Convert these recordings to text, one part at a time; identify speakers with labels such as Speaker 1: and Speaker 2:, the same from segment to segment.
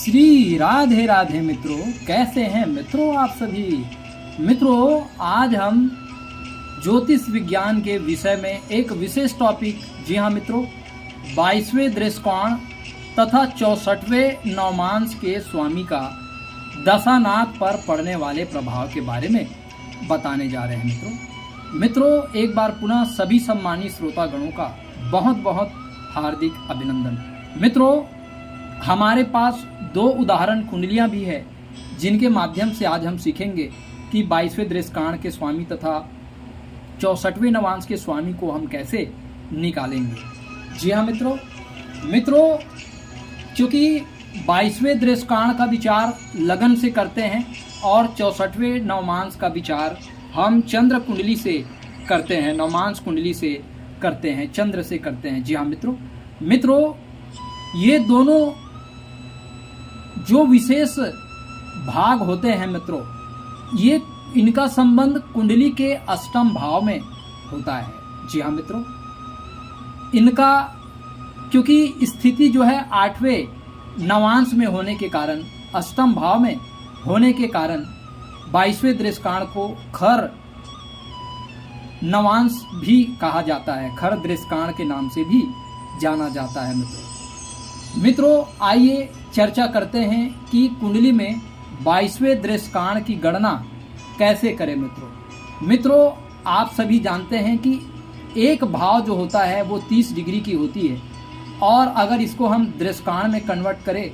Speaker 1: श्री राधे राधे मित्रों, कैसे हैं मित्रों आप सभी। मित्रों, आज हम ज्योतिष विज्ञान के विषय में एक विशेष टॉपिक, जी हाँ मित्रों, 22वें दृष्कोण तथा 64वें नवमांश के स्वामी का दशानाथ पर पड़ने वाले प्रभाव के बारे में बताने जा रहे हैं। मित्रों, एक बार पुनः सभी सम्मानित श्रोतागणों का बहुत बहुत हार्दिक अभिनंदन। मित्रों, हमारे पास दो उदाहरण कुंडलियां भी है जिनके माध्यम से आज हम सीखेंगे कि 22वें दृष्काण के स्वामी तथा 64वें नवांश के स्वामी को हम कैसे निकालेंगे। जी हाँ मित्रों, चूंकि 22वें दृष्काण का विचार लगन से करते हैं और 64वें नवमांश का विचार हम चंद्र कुंडली से करते हैं, नवमांश कुंडली से करते हैं, चंद्र से करते हैं। जी हाँ मित्रों, ये दोनों जो विशेष भाग होते हैं मित्रों, ये इनका संबंध कुंडली के अष्टम भाव में होता है। जी हाँ मित्रों, इनका क्योंकि स्थिति जो है 8वें नवांश में होने के कारण, अष्टम भाव में होने के कारण 22वें दृष्काण को खर नवांश भी कहा जाता है, खर दृष्काण के नाम से भी जाना जाता है। मित्रों, आइए चर्चा करते हैं कि कुंडली में 22वें दृष्काण की गणना कैसे करें। मित्रों, आप सभी जानते हैं कि एक भाव जो होता है वो 30 डिग्री की होती है और अगर इसको हम दृष्काण में कन्वर्ट करें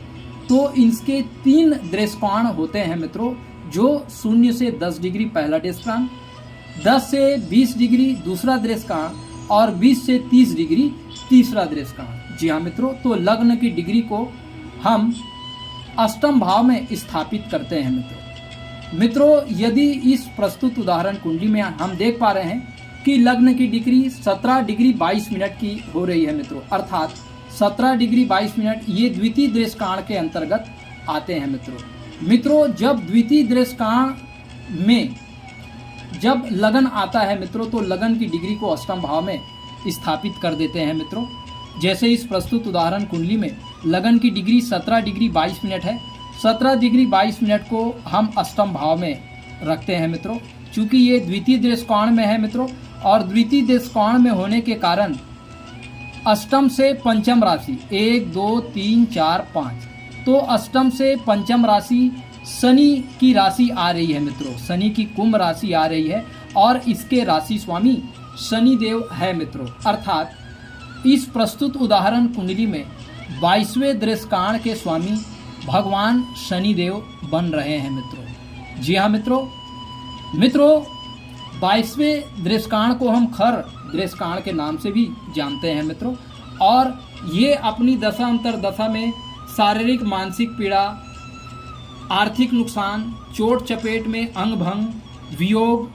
Speaker 1: तो इसके 3 दृष्काण होते हैं मित्रों, जो 0 से 10 डिग्री पहला दृष्काण, 10 से 20 डिग्री दूसरा दृष्काण और 20 से 30 डिग्री तीसरा दृष्काण। जी हाँ मित्रों, तो लग्न की डिग्री को हम अष्टम भाव में स्थापित करते हैं। मित्रों, यदि इस प्रस्तुत उदाहरण कुंडली में हम देख पा रहे हैं कि लग्न की डिग्री 17 डिग्री 22 मिनट की हो रही है मित्रों, अर्थात 17 डिग्री 22 मिनट ये द्वितीय दृष्काण के अंतर्गत आते हैं। मित्रों, जब द्वितीय दृष्काण में जब लगन आता है मित्रों, तो लगन की डिग्री को अष्टम भाव में स्थापित कर देते हैं मित्रों। जैसे इस प्रस्तुत उदाहरण कुंडली में लगन की डिग्री 17 डिग्री 22 मिनट है, 17 डिग्री 22 मिनट को हम अष्टम भाव में रखते हैं मित्रों, चूंकि ये द्वितीय दृष्कोण में है मित्रों, और द्वितीय दृष्कोण में होने के कारण अष्टम से पंचम राशि 1 2 3 4 5, तो अष्टम से पंचम राशि शनि की राशि आ रही है मित्रों, शनि की कुंभ राशि आ रही है और इसके राशि स्वामी शनि देव है मित्रों। अर्थात इस प्रस्तुत उदाहरण कुंडली में 22वें दृष्काण के स्वामी भगवान शनि देव बन रहे हैं मित्रों। जी हाँ मित्रों, 22वें दृष्काण को हम खर दृष्काण के नाम से भी जानते हैं मित्रों, और ये अपनी दशा अंतर दशा में शारीरिक मानसिक पीड़ा, आर्थिक नुकसान, चोट चपेट में अंग भंग, वियोग,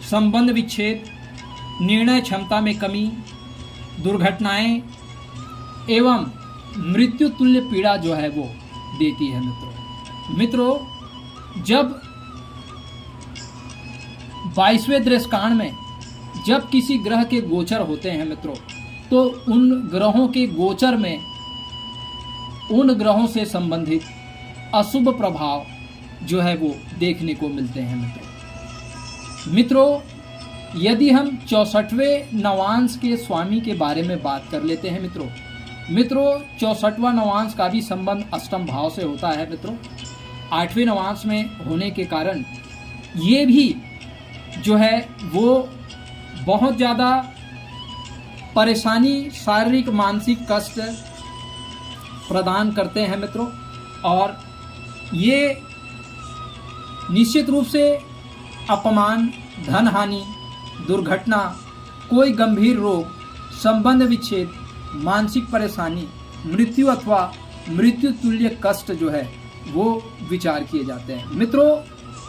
Speaker 1: संबंध विच्छेद, निर्णय क्षमता में कमी, दुर्घटनाएं एवं मृत्यु तुल्य पीड़ा जो है वो देती है मित्रों, जब 22वें दृष्काण में जब किसी ग्रह के गोचर होते हैं मित्रों, तो उन ग्रहों के गोचर में उन ग्रहों से संबंधित अशुभ प्रभाव जो है वो देखने को मिलते हैं मित्रों। यदि हम 64वें नवांश के स्वामी के बारे में बात कर लेते हैं मित्रों, 64वां नवांश का भी संबंध अष्टम भाव से होता है मित्रों। 8वें नवांश में होने के कारण ये भी जो है वो बहुत ज़्यादा परेशानी, शारीरिक मानसिक कष्ट प्रदान करते हैं मित्रों, और ये निश्चित रूप से अपमान, धन हानि, दुर्घटना, कोई गंभीर रोग, संबंध विच्छेद, मानसिक परेशानी, मृत्यु अथवा मृत्यु तुल्य कष्ट जो है वो विचार किए जाते हैं मित्रों।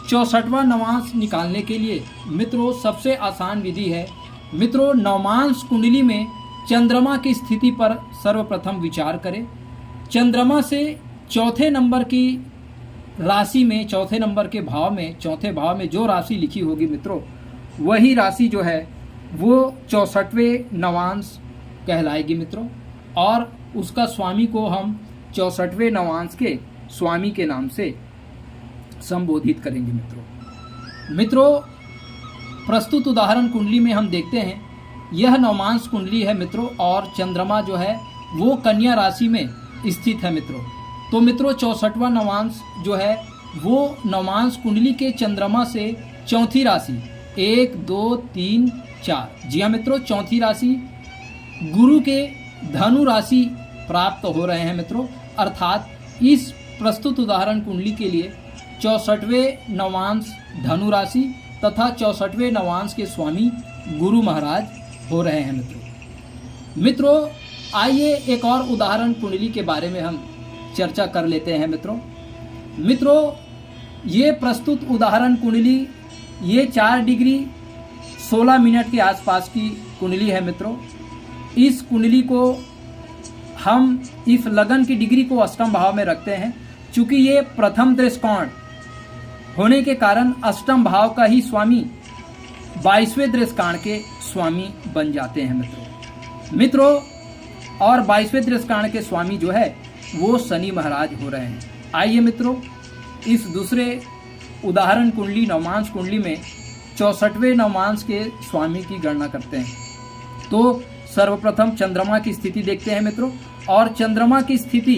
Speaker 1: 64वां नवांश निकालने के लिए मित्रों सबसे आसान विधि है मित्रों, नवमांश कुंडली में चंद्रमा की स्थिति पर सर्वप्रथम विचार करें। चंद्रमा से चौथे नंबर की राशि में, चौथे नंबर के भाव में, चौथे भाव में जो राशि लिखी होगी मित्रों, वही राशि जो है वो 64वें नवांश कहलाएगी मित्रों, और उसका स्वामी को हम 64वें नवांश के स्वामी के नाम से संबोधित करेंगे। मित्रों प्रस्तुत उदाहरण कुंडली में हम देखते हैं, यह नवमांश कुंडली है मित्रों, और चंद्रमा जो है वो कन्या राशि में स्थित है मित्रों। तो मित्रों 64वां नवांश जो है वो नवांश कुंडली के चंद्रमा से चौथी राशि 1 2 3 4, जी हाँ मित्रों, चौथी राशि गुरु के धनु राशि प्राप्त हो रहे हैं मित्रों। अर्थात इस प्रस्तुत उदाहरण कुंडली के लिए 64वें नवांश धनु राशि तथा 64वें नवांश के स्वामी गुरु महाराज हो रहे हैं मित्रों। आइए एक और उदाहरण कुंडली के बारे में हम चर्चा कर लेते हैं मित्रों ये प्रस्तुत उदाहरण कुंडली ये 4 डिग्री 16 मिनट के आसपास की कुंडली है मित्रों। इस कुंडली को हम इस लगन की डिग्री को अष्टम भाव में रखते हैं। चूंकि ये प्रथम दृष्टिकोण होने के कारण अष्टम भाव का ही स्वामी 22वें दृष्टिकोण के स्वामी बन जाते हैं मित्रों। और 22वें दृष्टिकोण के स्वामी जो है वो शनि महाराज हो रहे हैं। आइए मित्रों इस दूसरे उदाहरण कुंडली नवमांश कुंडली में 64वें नवमांश के स्वामी की गणना करते हैं। तो सर्वप्रथम चंद्रमा की स्थिति देखते हैं मित्रों, और चंद्रमा की स्थिति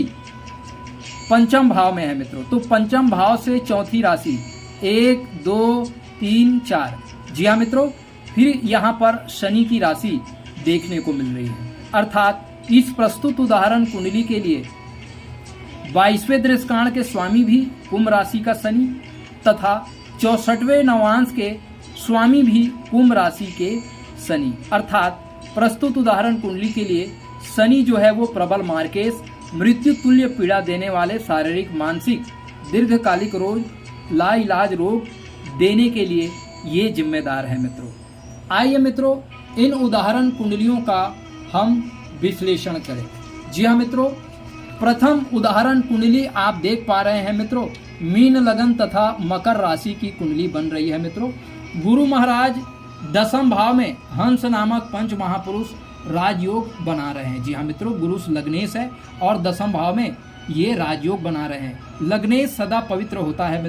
Speaker 1: पंचम भाव में है मित्रों। तो पंचम भाव से चौथी राशि 1 2 3 4, जी हाँ मित्रों, फिर यहाँ पर शनि की राशि देखने को मिल रही है। अर्थात इस प्रस्तुत उदाहरण कुंडली के लिए 22वें दृष्टिकोण के स्वामी भी कुंभ राशि का शनि तथा 64वें नवांश के स्वामी भी कुंभ राशि के शनि। अर्थात प्रस्तुत उदाहरण कुंडली के लिए शनि जो है वो प्रबल मार्केश, मृत्यु तुल्य पीड़ा देने वाले शारीरिक मानसिक दीर्घकालिक रोग लाइलाज रोग देने के लिए ये जिम्मेदार है मित्रों। आइए मित्रों इन उदाहरण कुंडलियों का हम विश्लेषण करें। जी हाँ मित्रों, प्रथम उदाहरण कुंडली आप देख पा रहे हैं मित्रों, मीन लगन तथा मकर राशि की कुंडली बन रही है मित्रों। गुरु महाराज दसम भाव में हंस नामक पंच महापुरुष राजयोग बना रहे हैं। जी हाँ मित्रों, गुरु लग्नेश है और दसम भाव में ये राजयोग बना रहे हैं। लग्नेश सदा पवित्र होता है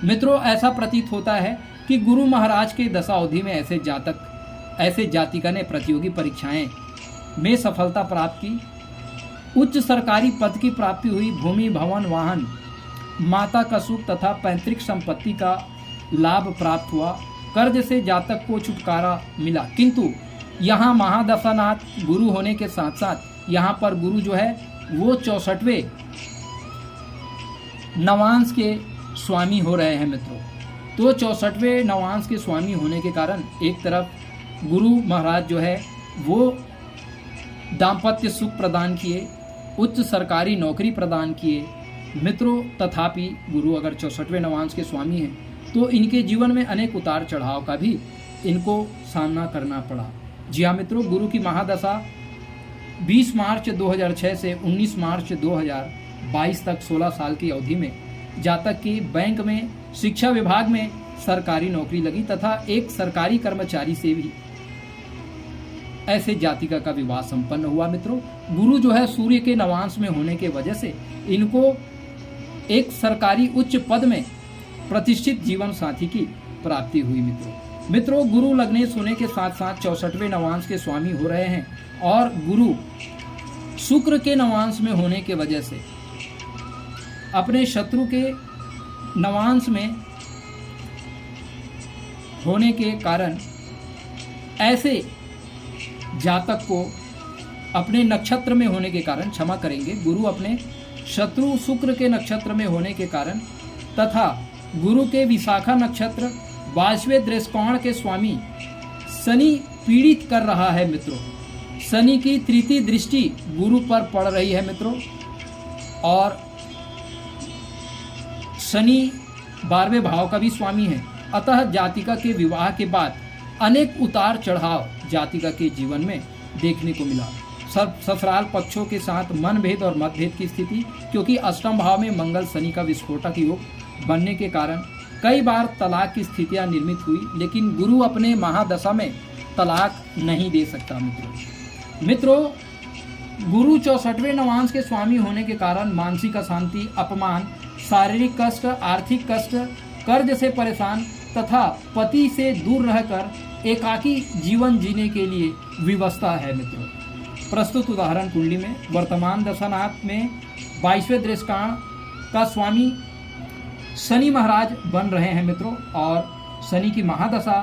Speaker 1: मित्रों ऐसा प्रतीत होता है कि गुरु महाराज के दशा अवधि में ऐसे जातिका ने प्रतियोगी परीक्षाएं में सफलता प्राप्त की, उच्च सरकारी पद की प्राप्ति हुई, भूमि भवन वाहन माता का सुख तथा पैतृक संपत्ति का लाभ प्राप्त हुआ, कर्ज से जातक को छुटकारा मिला। किंतु यहाँ महादशानाथ गुरु होने के साथ साथ यहाँ पर गुरु जो है वो 64वें नवांश के स्वामी हो रहे हैं मित्रों। तो 64वें नवांश के स्वामी होने के कारण एक तरफ गुरु महाराज जो है वो दाम्पत्य सुख प्रदान किए, उच्च सरकारी नौकरी प्रदान किए मित्रों। तथापि गुरु अगर 64वें नवांश के स्वामी हैं तो इनके जीवन में अनेक उतार चढ़ाव का भी इनको सामना करना पड़ा। जी हाँ मित्रों, गुरु की महादशा 20 मार्च 2006 से 19 मार्च 2022 तक 16 साल की अवधि में जातक की बैंक में शिक्षा विभाग में सरकारी नौकरी लगी तथा एक सरकारी कर्मचारी से भी ऐसे जातिका का विवाह संपन्न हुआ मित्रों। गुरु जो है सूर्य के नवांश में होने के वजह से इनको एक सरकारी उच्च पद में प्रतिष्ठित जीवन साथी की प्राप्ति हुई मित्रों। गुरु लग्नेश होने के साथ साथ 64वें नवांश के स्वामी हो रहे हैं और गुरु शुक्र के नवांश में होने के वजह से अपने शत्रु के नवांश में होने के कारण ऐसे जातक को अपने नक्षत्र में होने के कारण, क्षमा करेंगे, गुरु अपने शत्रु शुक्र के नक्षत्र में होने के कारण तथा गुरु के विशाखा नक्षत्र 22वें दृष्टिकोण के स्वामी शनि पीड़ित कर रहा है मित्रों। शनि की तृतीय दृष्टि गुरु पर पड़ रही है मित्रों और शनि 12वें भाव का भी स्वामी है। अतः जातिका के विवाह के बाद अनेक उतार चढ़ाव जातिका के जीवन में देखने को मिला। ससुराल पक्षों के साथ मनभेद और मतभेद की स्थिति, क्योंकि अष्टम भाव में मंगल शनि का विस्फोटक योग बनने के कारण कई बार तलाक की स्थितियां निर्मित हुई, लेकिन गुरु अपने महादशा में तलाक नहीं दे सकता मित्रों। गुरु 64वें नवांश के स्वामी होने के कारण मानसिक अशांति, अपमान, शारीरिक कष्ट, आर्थिक कष्ट, कर्ज से परेशान तथा पति से दूर रहकर एकाकी जीवन जीने के लिए विवशता है मित्रों। प्रस्तुत उदाहरण कुंडली में वर्तमान दशानाथ में 22वें दृष्काण का स्वामी शनि महाराज बन रहे हैं मित्रों, और शनि की महादशा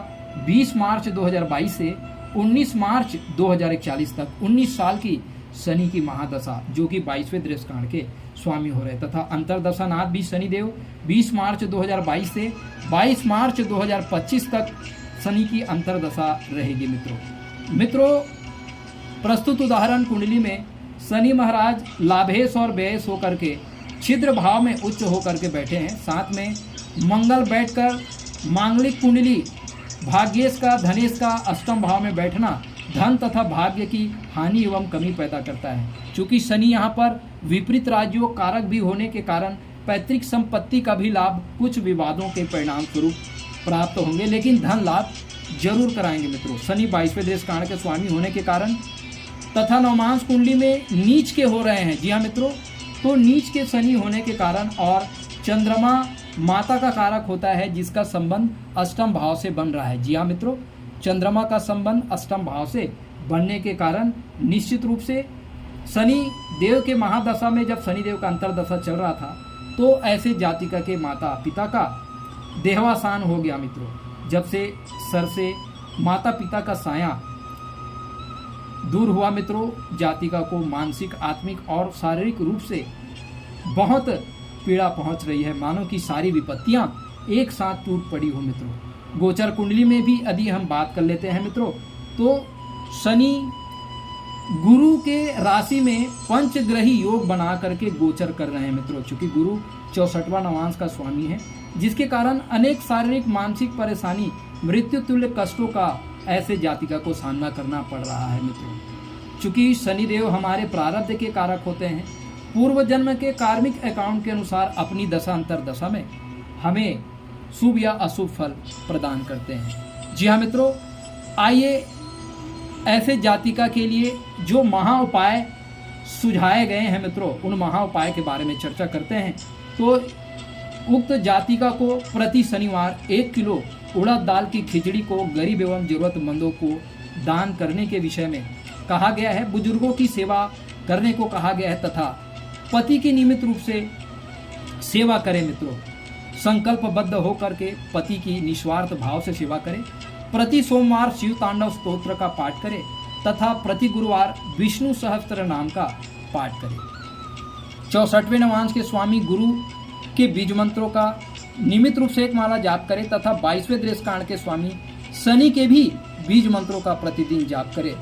Speaker 1: 20 मार्च 2022 से 19 मार्च 2041 तक 19 साल की शनि की महादशा जो कि 22वें दृष्काण के स्वामी हो रहे, तथा अंतरदशानाथ भी शनिदेव 20 मार्च 2022 से 22 मार्च 2025 तक शनि की अंतरदशा रहेगी मित्रों। प्रस्तुत उदाहरण कुंडली में शनि महाराज लाभेश और व्ययेश होकर के छिद्र भाव में उच्च होकर के बैठे हैं। साथ में मंगल बैठकर मांगलिक कुंडली भाग्येश का, धनेश का अष्टम भाव में बैठना धन तथा भाग्य की हानि एवं कमी पैदा करता है। चूंकि शनि यहाँ पर विपरीत राज्यों कारक भी होने के कारण पैतृक संपत्ति का भी लाभ कुछ विवादों के परिणाम स्वरूप प्राप्त होंगे, लेकिन धन लाभ जरूर कराएंगे मित्रों। शनि 22वें दृष्काण के स्वामी होने के कारण तथा नवमांश कुंडली में नीच के हो रहे हैं। जी हाँ मित्रों, तो नीच के शनि होने के कारण और चंद्रमा माता का कारक होता है जिसका संबंध अष्टम भाव से बन रहा है। जी हाँ मित्रों, चंद्रमा का संबंध अष्टम भाव से बनने के कारण निश्चित रूप से शनि देव के महादशा में जब शनि देव का अंतरदशा चल रहा था तो ऐसे जातिका के माता पिता का देहावसान हो गया मित्रों। जब से सर से माता पिता का साया दूर हुआ मित्रों, जातिका को मानसिक, आत्मिक और शारीरिक रूप से बहुत पीड़ा पहुंच रही है, मानो कि सारी विपत्तियां एक साथ टूट पड़ी हो मित्रों। गोचर कुंडली में भी यदि हम बात कर लेते हैं मित्रों, तो शनि गुरु के राशि में पंचग्रही योग बना करके गोचर कर रहे हैं मित्रों। चूंकि गुरु 64वां नवांश का स्वामी है, जिसके कारण अनेक शारीरिक, मानसिक परेशानी, मृत्यु तुल्य कष्टों का ऐसे जातिका को सामना करना पड़ रहा है मित्रों। चूंकि शनिदेव हमारे प्रारब्ध के कारक होते हैं, पूर्व जन्म के कार्मिक अकाउंट के अनुसार अपनी दशा अंतर दशा में हमें शुभ या अशुभ फल प्रदान करते हैं। जी हाँ मित्रों, आइए ऐसे जातिका के लिए जो महा उपाय सुझाए गए हैं मित्रों, उन महा उपाय के बारे में चर्चा करते हैं। तो उक्त जातिका को प्रति शनिवार 1 किलो उड़द दाल की खिचड़ी को गरीब एवं जरूरतमंदों को दान करने के विषय में कहा गया है। बुजुर्गों की सेवा करने को कहा गया है तथा पति की नियमित रूप से सेवा करें मित्रों। संकल्पबद्ध होकर के पति की निस्वार्थ भाव से सेवा करें। प्रति सोमवार शिव तांडव स्तोत्र का पाठ करें तथा प्रति गुरुवार विष्णु सहस्त्र नाम का पाठ करें। 64वें नवांश के स्वामी गुरु के बीज मंत्रों का नियमित रूप से एक माला जाप करें तथा 22वें दृष्काण के स्वामी शनि के भी बीज मंत्रों का प्रतिदिन जाप करें।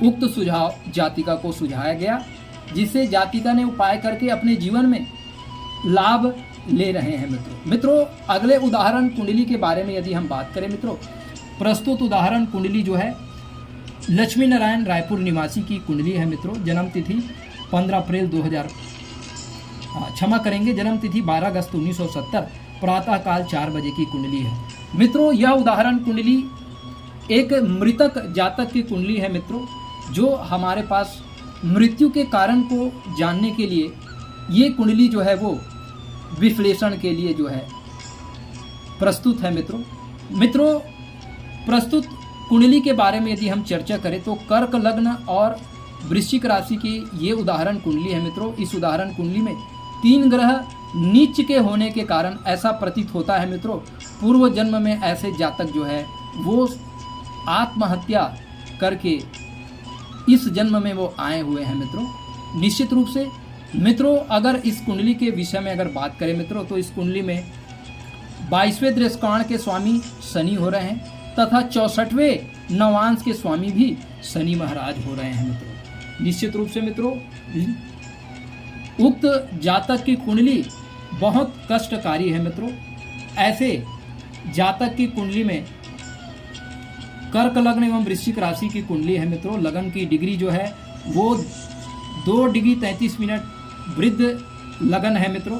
Speaker 1: उक्त सुझाव जातिका को सुझाया गया, जिससे जातिका ने उपाय करके अपने जीवन में लाभ ले रहे हैं मित्रों। अगले उदाहरण कुंडली के बारे में यदि हम बात करें मित्रों, प्रस्तुत उदाहरण कुंडली जो है लक्ष्मी नारायण रायपुर निवासी की कुंडली है मित्रों। जन्म तिथि 15 अप्रैल 2000 क्षमा करेंगे, जन्म तिथि 12 अगस्त 1970, प्रातःकाल 4 बजे की कुंडली है मित्रों। यह उदाहरण कुंडली एक मृतक जातक की कुंडली है मित्रों, जो हमारे पास मृत्यु के कारण को जानने के लिए ये कुंडली जो है वो विश्लेषण के लिए जो है प्रस्तुत है मित्रों। प्रस्तुत कुंडली के बारे में यदि हम चर्चा करें तो कर्क लग्न और वृश्चिक राशि की ये उदाहरण कुंडली है मित्रों। इस उदाहरण कुंडली में 3 ग्रह नीच के होने के कारण ऐसा प्रतीत होता है मित्रों, पूर्व जन्म में ऐसे जातक जो है वो आत्महत्या करके इस जन्म में वो आए हुए हैं मित्रों। निश्चित रूप से मित्रों, अगर इस कुंडली के विषय में अगर बात करें मित्रों, तो इस कुंडली में 22वें दृष्काण के स्वामी शनि हो रहे हैं तथा 64वें नवांश के स्वामी भी शनि महाराज हो रहे हैं मित्रों। निश्चित रूप से मित्रों, उक्त जातक की कुंडली बहुत कष्टकारी है मित्रों। ऐसे जातक की कुंडली में कर्क लग्न एवं वृश्चिक राशि की कुंडली है मित्रों। लगन की डिग्री जो है वो 2 डिग्री 33 मिनट वृद्ध लगन है मित्रों।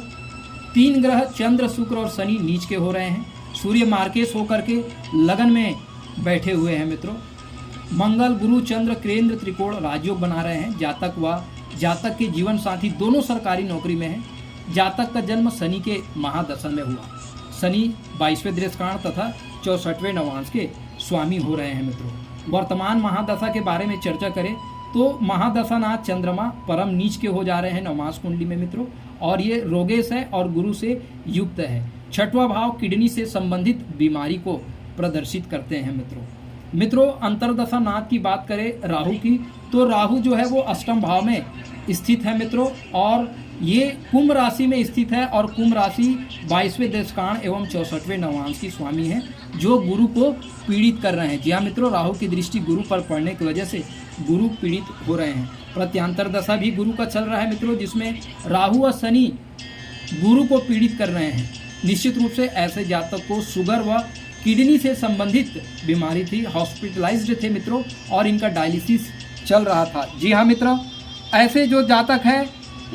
Speaker 1: 3 ग्रह चंद्र, शुक्र और शनि नीच के हो रहे हैं। सूर्य मार्केश होकर के लगन में बैठे हुए हैं मित्रों। मंगल, गुरु, चंद्र, केंद्र, त्रिकोण राजयोग बना रहे हैं। जातक व जातक के जीवन साथी दोनों सरकारी नौकरी में हैं। जातक का जन्म शनि के महादशा में हुआ। शनि 22वें दृष्कांत तथा 64वें नवांश के स्वामी हो रहे हैं मित्रों। वर्तमान महादशा के बारे में चर्चा करें तो महादशानाथ चंद्रमा परम नीच के हो जा रहे हैं नवमास कुंडली में मित्रों, और ये रोगेश है और गुरु से युक्त है। छठवां भाव किडनी से संबंधित बीमारी को प्रदर्शित करते हैं मित्रों। अंतरदशा नाथ की बात करें राहु की, तो राहु जो है वो अष्टम भाव में स्थित है मित्रों, और ये कुंभ राशि में स्थित है, और कुंभ राशि 22वें दशकांड एवं 64वें नवांश की स्वामी है, जो गुरु को पीड़ित कर रहे हैं। जी हाँ मित्रों, राहु की दृष्टि गुरु पर पड़ने की वजह से गुरु पीड़ित हो रहे हैं। प्रत्यांतर दशा भी गुरु का चल रहा है मित्रों, जिसमें राहु और शनि गुरु को पीड़ित कर रहे हैं। निश्चित रूप से ऐसे जातक को शुगर व किडनी से संबंधित बीमारी थी, हॉस्पिटलाइज्ड थे मित्रों, और इनका डायलिसिस चल रहा था। जी हाँ मित्रों, ऐसे जो जातक है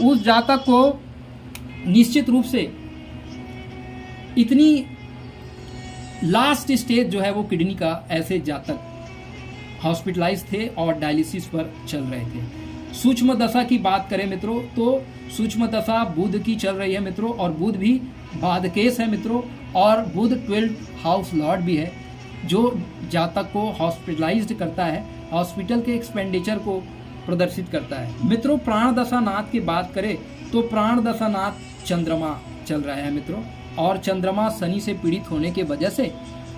Speaker 1: उस जातक को निश्चित रूप से इतनी लास्ट स्टेज जो है वो किडनी का, ऐसे जातक हॉस्पिटलाइज थे और डायलिसिस पर चल रहे थे। सूक्ष्म दशा की बात करें मित्रों, तो सूक्ष्म दशा बुध की चल रही है मित्रों, और बुध भी बाधकेश है मित्रों, और बुध 12 हाउस लॉर्ड भी है, जो जातक को हॉस्पिटलाइज्ड करता है, हॉस्पिटल के एक्सपेंडिचर को प्रदर्शित करता है मित्रों। प्राण दशा नाथ की बात करें तो प्राण दशा नाथ चंद्रमा चल रहा है मित्रों, और चंद्रमा शनि से पीड़ित होने के वजह से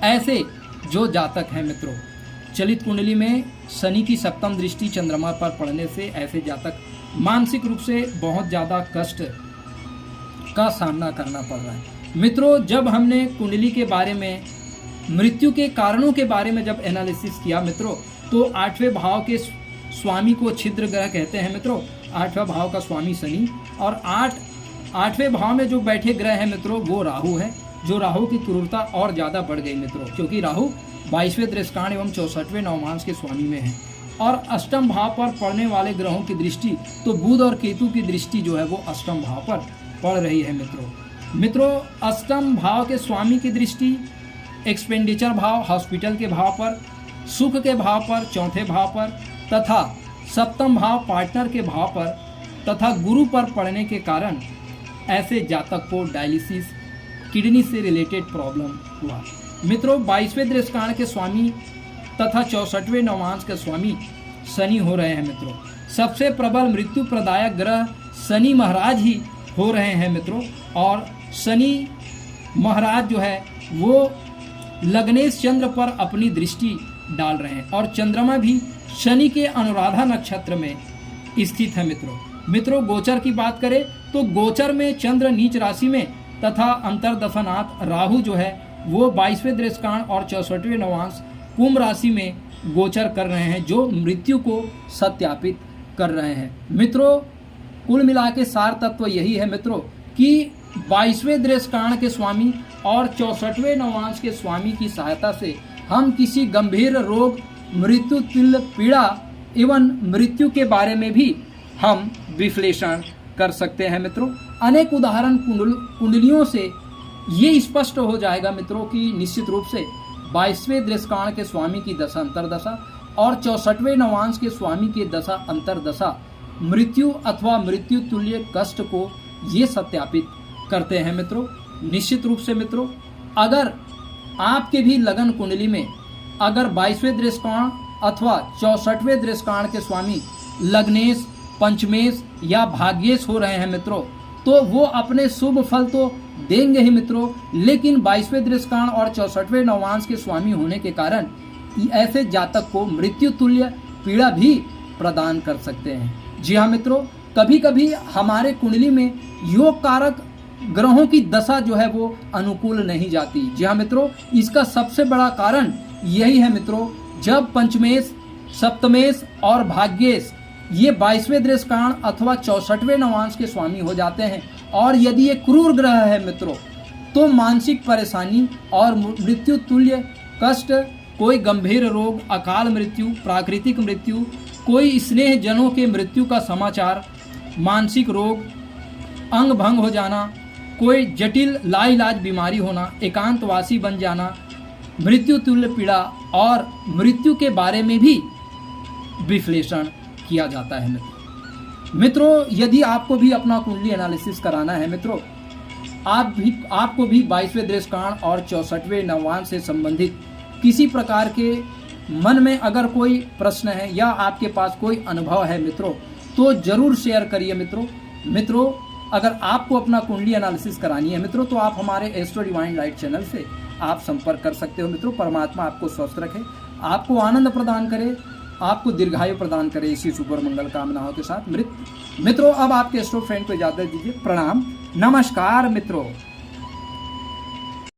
Speaker 1: ऐसे जो जातक हैं मित्रों, चलित कुंडली में शनि की सप्तम दृष्टि चंद्रमा पर पड़ने से ऐसे जातक मानसिक रूप से बहुत ज़्यादा कष्ट का सामना करना पड़ रहा है मित्रों। जब हमने कुंडली के बारे में, मृत्यु के कारणों के बारे में जब एनालिसिस किया मित्रों, तो 8वें भाव के स्वामी को छिद्र ग्रह कहते हैं मित्रों। 8वां भाव का स्वामी शनि, और 8वें भाव में जो बैठे ग्रह है मित्रों वो राहु है, जो राहु की क्रूरता और ज़्यादा बढ़ गई मित्रों, क्योंकि राहु 22वें दृष्कांड एवं 64वें नवमांश के स्वामी में है। और अष्टम भाव पर पड़ने वाले ग्रहों की दृष्टि, तो बुध और केतु की दृष्टि जो है वो अष्टम भाव पर पड़ रही है मित्रों। अष्टम भाव के स्वामी की दृष्टि एक्सपेंडिचर भाव, हॉस्पिटल के भाव पर, सुख के भाव पर, चौथे भाव पर, तथा सप्तम भाव पार्टनर के भाव पर, तथा गुरु पर पड़ने के कारण ऐसे जातक को डायलिसिस, किडनी से रिलेटेड प्रॉब्लम हुआ मित्रों। 22वें दृष्कांड के स्वामी तथा 64वें नवमांश के स्वामी शनि हो रहे हैं मित्रों। सबसे प्रबल मृत्यु प्रदायक ग्रह शनि महाराज ही हो रहे हैं मित्रों, और शनि महाराज जो है वो लग्नेश चंद्र पर अपनी दृष्टि डाल रहे हैं, और चंद्रमा भी शनि के अनुराधा नक्षत्र में स्थित है मित्रों। गोचर की बात करें तो गोचर में चंद्र नीच राशि में तथा अंतरदशानाथ राहु जो है वो 22वें दृष्कांड और 64वें नवांश कुंभ राशि में गोचर कर रहे हैं, जो मृत्यु को सत्यापित कर रहे हैं मित्रों। कुल मिला के सार तत्व यही है मित्रों कि 22वें दृष्कांड के स्वामी और 64वें नवांश के स्वामी की सहायता से हम किसी गंभीर रोग, मृत्यु तुल्य पीड़ा एवं मृत्यु के बारे में भी हम विश्लेषण कर सकते हैं मित्रों। अनेक उदाहरण कुंडलियों से ये स्पष्ट हो जाएगा मित्रों कि निश्चित रूप से 22वें दृष्कांड के स्वामी की दशा अंतरदशा और 64वें नवांश के स्वामी की दशा अंतरदशा मृत्यु अथवा मृत्यु तुल्य कष्ट को ये सत्यापित करते हैं मित्रों। निश्चित रूप से मित्रों, अगर आपके भी लगन कुंडली में अगर 22वें दृष्कांड अथवा 64वें दृष्कांड के स्वामी लग्नेश, पंचमेश या भाग्येश हो रहे हैं मित्रों, तो वो अपने शुभ फल तो देंगे ही मित्रों, लेकिन 22वें दृष्कांड और 64वें नवांश के स्वामी होने के कारण ऐसे जातक को मृत्यु तुल्य पीड़ा भी प्रदान कर सकते हैं। जी हाँ मित्रों, कभी कभी हमारे कुंडली में योग कारक ग्रहों की दशा जो है वो अनुकूल नहीं जाती। जी हाँ मित्रों, इसका सबसे बड़ा कारण यही है मित्रों, जब पंचमेश, सप्तमेश और भाग्येश ये 22वें दृष्कांड अथवा 64वें नवांश के स्वामी हो जाते हैं, और यदि ये क्रूर ग्रह है मित्रों, तो मानसिक परेशानी और मृत्यु तुल्य कष्ट, कोई गंभीर रोग, अकाल मृत्यु, प्राकृतिक मृत्यु, कोई स्नेह जनों के मृत्यु का समाचार, मानसिक रोग, अंग भंग हो जाना, कोई जटिल लाइलाज बीमारी होना, एकांतवासी बन जाना, मृत्यु तुल्य पीड़ा और मृत्यु के बारे में भी विश्लेषण किया जाता है मित्रों। यदि आपको भी अपना कुंडली एनालिसिस कराना है मित्रों, आपको भी 22वें दृष्कांड और 64वें नवान से संबंधित किसी प्रकार के मन में अगर कोई प्रश्न है या आपके पास कोई अनुभव है मित्रों, तो जरूर शेयर करिए मित्रों। अगर आपको अपना कुंडली एनालिसिस करानी है मित्रों, तो आप हमारे एस्ट्रो डिवाइन लाइट चैनल से आप संपर्क कर सकते हो मित्रों। परमात्मा आपको स्वस्थ रखे, आपको आनंद प्रदान करे, आपको दीर्घायु प्रदान करे, इसी शुभ और मंगल कामनाओं के साथ मित्रों अब आपके एस्ट्रो फ्रेंड को इजाजत दीजिए। प्रणाम, नमस्कार मित्रों।